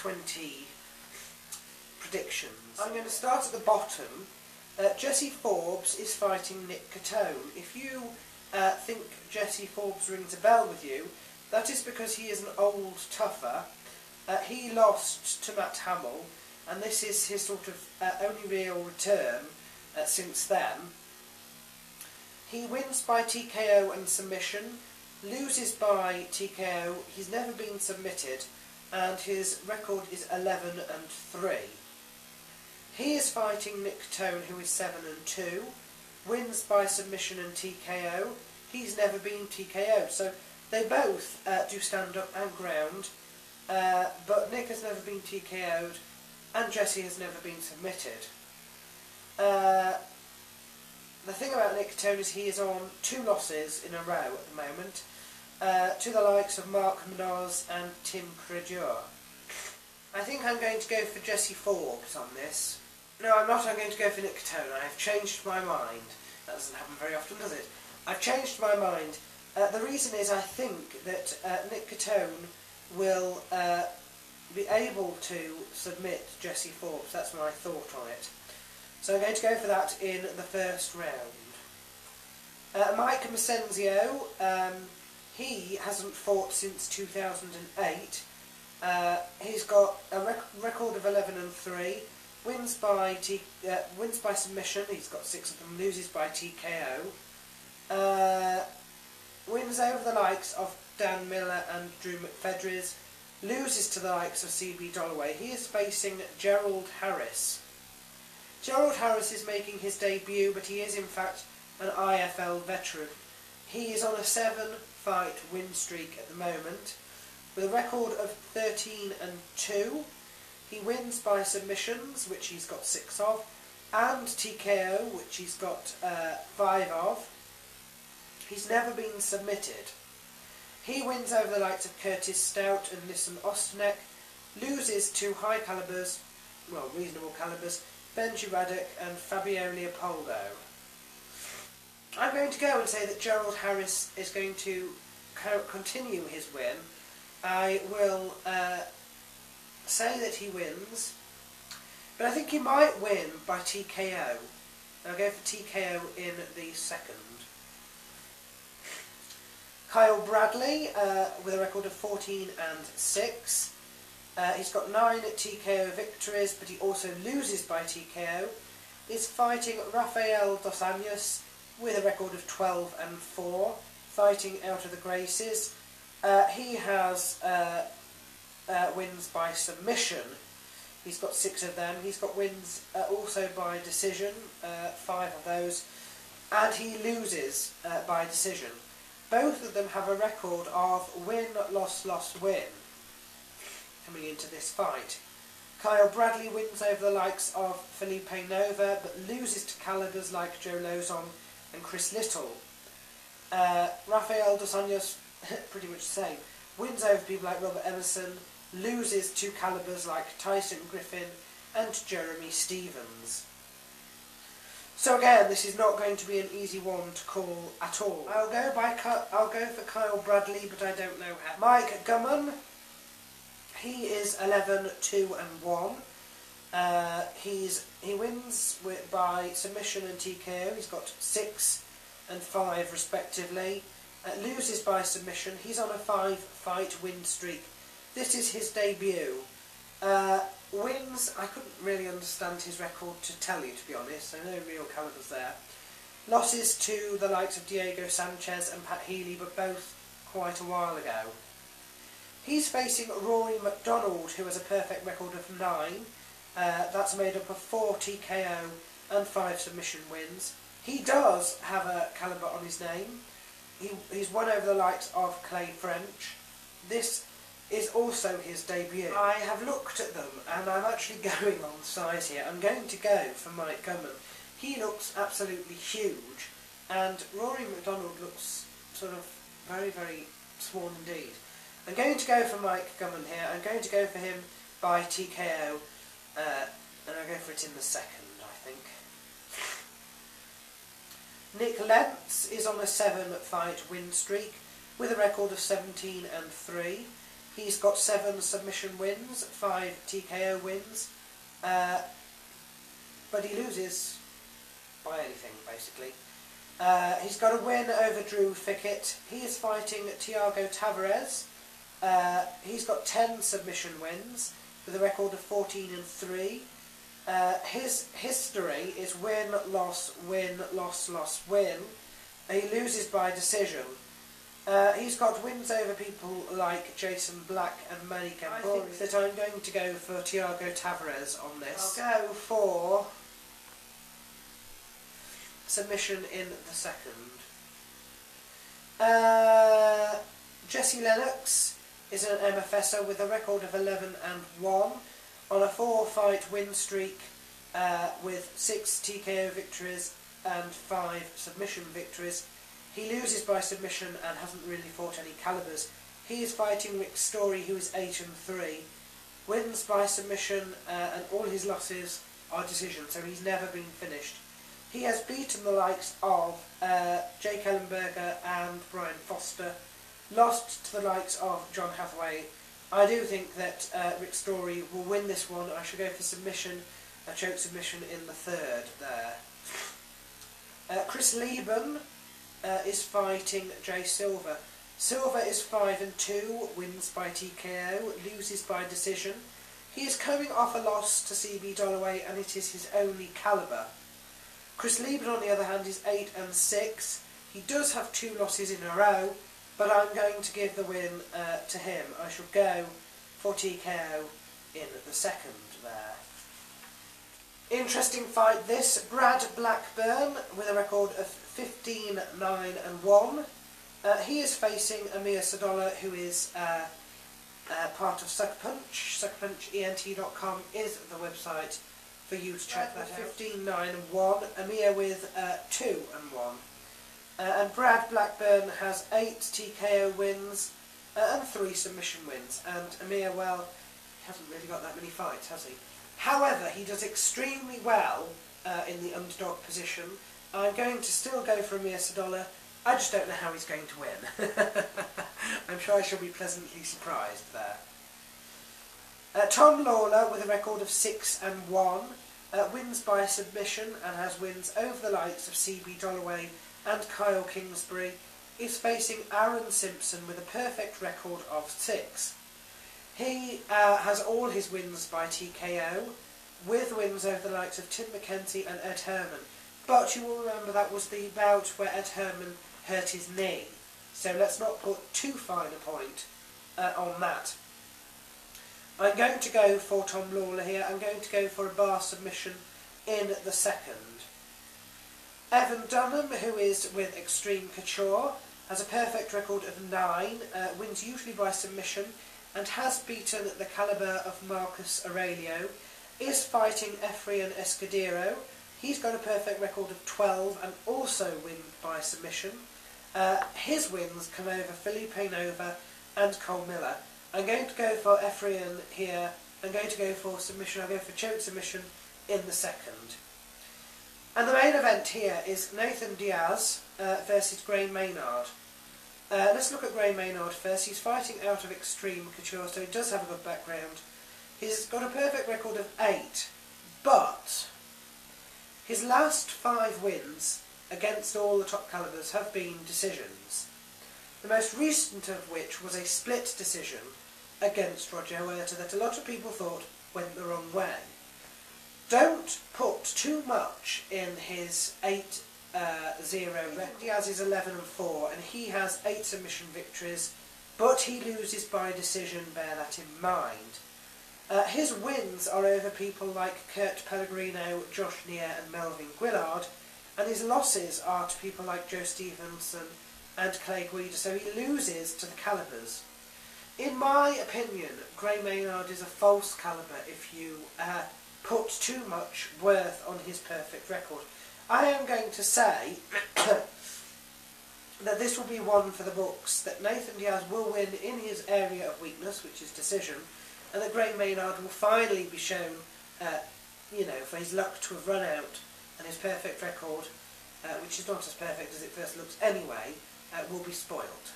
20 predictions. I'm going to start at the bottom. Jesse Forbes is fighting Nick Catone. If you think Jesse Forbes rings a bell with you, that is because he is an old tougher. He lost to Matt Hamill, and this is his sort of only real return since then. He wins by TKO and submission, loses by TKO, he's never been submitted, and his record is 11-3. He is fighting Nick Catone, who is 7-2, wins by submission and TKO. He's never been TKO'd, so they both do stand up and ground, but Nick has never been TKO'd, and Jesse has never been submitted. The thing about Nick Catone is he is on 2 losses in a row at the moment, to the likes of Mark Minoz and Tim Credur. I think I'm going to go for Jesse Forbes on this. No, I'm not. I'm going to go for Nick Catone. I have changed my mind. That doesn't happen very often, does it? I've changed my mind. The reason is I think that Nick Catone will be able to submit Jesse Forbes. That's my thought on it. So I'm going to go for that in the first round. Mike Masenzio, he hasn't fought since 2008. He's got a record of 11-3. Wins by submission. He's got 6 of them. Loses by TKO. Wins over the likes of Dan Miller and Drew McFedries. Loses to the likes of CB Dollaway. He is facing Gerald Harris. Gerald Harris is making his debut, but he is in fact an IFL veteran. He is on a 7-fight win streak at the moment, with a record of 13-2. He wins by submissions, which he's got 6 of, and TKO, which he's got 5 of. He's never been submitted. He wins over the likes of Curtis Stout and Nissan Ostanek, loses to high calibers, well, reasonable calibers, Benji Radek and Fabio Leopoldo. I'm going to go and say that Gerald Harris is going to continue his win. I will say that he wins, but I think he might win by TKO. I'll go for TKO in the second. Kyle Bradley, with a record of 14-6. He's got 9 TKO victories, but he also loses by TKO. Is fighting Rafael Dos Anjos with a record of 12-4, fighting out of the Gracies. He has wins by submission. He's got 6 of them. He's got wins also by decision, 5 of those, and he loses by decision. Both of them have a record of win, loss, loss, win coming into this fight. Kyle Bradley wins over the likes of Felipe Nova, but loses to calibers like Joe Lozon and Chris Little. Rafael Dos Anjos, pretty much the same, wins over people like Robert Emerson, loses to calibers like Tyson Griffin and Jeremy Stevens. So again, this is not going to be an easy one to call at all. I'll go for Kyle Bradley, but I don't know how. Mike Gumman, he is 11-2-1. He wins by submission and TKO. He's got 6 and 5 respectively. Loses by submission. He's on a 5-fight win streak. This is his debut. Wins, I couldn't really understand his record to tell you, to be honest. I know real calibers there. Losses to the likes of Diego Sanchez and Pat Healy, but both quite a while ago. He's facing Rory McDonald, who has a perfect record of 9. That's made up of 4 TKO and 5 submission wins. He does have a caliber on his name. He's won over the likes of Clay French. This is also his debut. I have looked at them, and I'm actually going on size here. I'm going to go for Mike Gumman. He looks absolutely huge, and Rory McDonald looks sort of very, very small indeed. I'm going to go for Mike Gumman here. I'm going to go for him by TKO, and I'll go for it in the second, I think. Nick Lentz is on a 7-fight win streak with a record of 17-3. He's got 7 submission wins, 5 TKO wins, but he loses by anything, basically. He's got a win over Drew Fickett. He is fighting Thiago Tavares. He's got 10 submission wins with a record of 14-3. His history is win, loss, win, loss, loss, win. He loses by decision. He's got wins over people like Jason Black and Manny Campbell. I think that I'm going to go for Thiago Tavares on this. I'll go for submission in the second. Jesse Lennox is an MFSer with a record of 11-1 on a 4-fight win streak with 6 TKO victories and 5 submission victories. He loses by submission and hasn't really fought any calibers. He is fighting Rick Story, who is 8-3, wins by submission, and all his losses are decision, so he's never been finished. He has beaten the likes of Jake Ellenberger and Brian Foster, lost to the likes of John Hathaway. I do think that Rick Story will win this one. I shall go for submission, a choke submission in the third there. Chris Lieben is fighting Jay Silver. Silver is 5-2, wins by TKO, loses by decision. He is coming off a loss to CB Dollaway, and it is his only caliber. Chris Lieben, on the other hand, is 8-6. He does have 2 losses in a row, but I'm going to give the win to him. I shall go for TKO in the second there. Interesting fight this. Brad Blackburn with a record of 15-9-1. He is facing Amir Sadolla, who is part of Sucker Punch. SuckerPunchENT.com is the website for you to check that out. 15-9-1. Amir with 2-1. And Brad Blackburn has 8 TKO wins and 3 submission wins. And Amir, well, he hasn't really got that many fights, has he? However, he does extremely well in the underdog position. I'm going to still go for Amir Sadolla. I just don't know how he's going to win. I'm sure I shall be pleasantly surprised there. Tom Lawler, with a record of 6-1, wins by submission and has wins over the likes of CB Dollaway and Kyle Kingsbury, is facing Aaron Simpson with a perfect record of 6. He has all his wins by TKO, with wins over the likes of Tim McKenzie and Ed Herman. But you will remember that was the bout where Ed Herman hurt his knee, so let's not put too fine a point on that. I'm going to go for Tom Lawler here. I'm going to go for a bar submission in the second. Evan Dunham, who is with Extreme Couture, has a perfect record of 9, wins usually by submission, and has beaten the caliber of Marcus Aurelio, is fighting Efrain Escudero. He's got a perfect record of 12 and also wins by submission. His wins come over Felipe Nova and Cole Miller. I'm going to go for Efrain here. I'm going to go for submission. I'll go for choke submission in the second. And the main event here is Nathan Diaz versus Gray Maynard. Let's look at Gray Maynard first. He's fighting out of Extreme Couture, so he does have a good background. He's got a perfect record of 8, but his last 5 wins against all the top calibers have been decisions. The most recent of which was a split decision against Roger Huerta that a lot of people thought went the wrong way. Don't put too much in his 8-0 record. Diaz is 11-4 and he has 8 submission victories, but he loses by decision, bear that in mind. His wins are over people like Kurt Pellegrino, Josh Neer and Melvin Guillard, and his losses are to people like Joe Stevenson and Clay Guida, so he loses to the calibers. In my opinion, Gray Maynard is a false caliber if you put too much worth on his perfect record. I am going to say that this will be one for the books, that Nathan Diaz will win in his area of weakness, which is decision, and that Gray Maynard will finally be shown, for his luck to have run out, and his perfect record, which is not as perfect as it first looks anyway, will be spoiled.